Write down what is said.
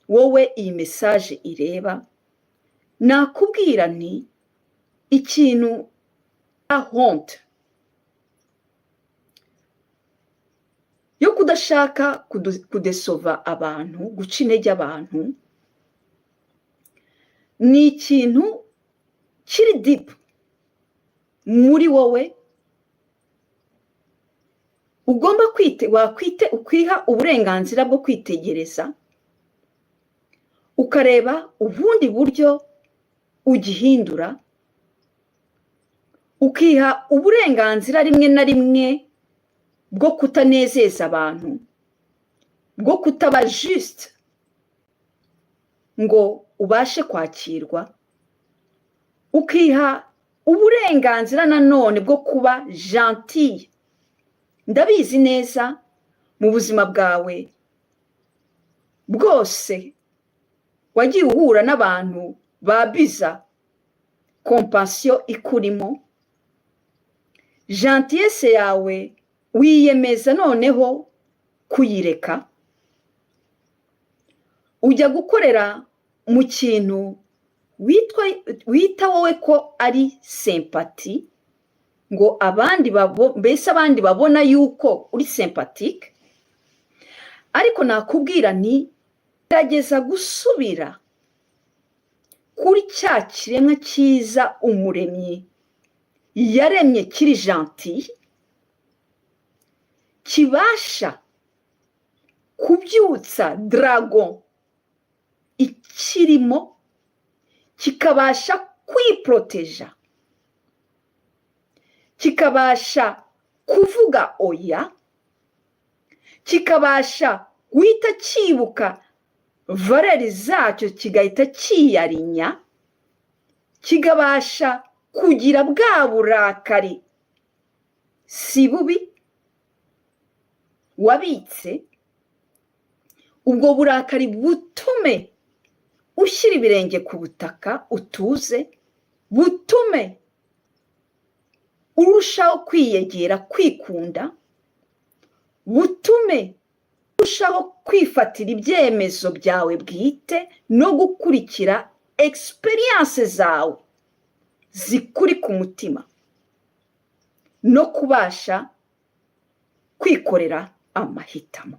wowe iyi mesaje ireba, nakubwira nti ikintu honte yo kudashaka kudesova abantu, guca intege abantu, ni ikintu kiri dipu muri wowe, ugomba ukwiha uburenganzira bwo kwitegereza, ukareba ubundi buryo ugihindura, ukiha uburenganzira rimwe na rimwe bwo kutanezeza abantu, bwo kutaba juste ngo ubashe kwakirwa, ukiha uburenganzira nanone bwo kuba gentil. Ndabizi neza mu buzima bwawe bwose wagiye uhura n'abantu babiza compassion ikurimo, gentillesse yawe wiyemeza noneho kuyireka, ujya gukorera mu kintu wita wowe ko ari sympathie, ngo mbese abandi babona yuko uri sympathique. Ariko nakubwira nti gerageza gusubira kuri cya kiremwa cyiza umuremyi yaremye kiri gentil, kibasha kubyutsa dragon ikirimo, kikabasha kwiproteja, kikabasha kuvuga oya, kikabasha guhita cyibuka valeri zacyo, kigahita cyiyarinya, kikabasha kugira bwa burakari si bubi wabitse. Ubwo burakari butume ushyira ibirenge ku butaka, utuze, butume urushaho kwiyegera, kwikunda, butume urushaho kwifatira ibyemezo byawe bwite no gukurikira experience zawe zikuri ku mutima, no kubasha kwikorera amahitamo.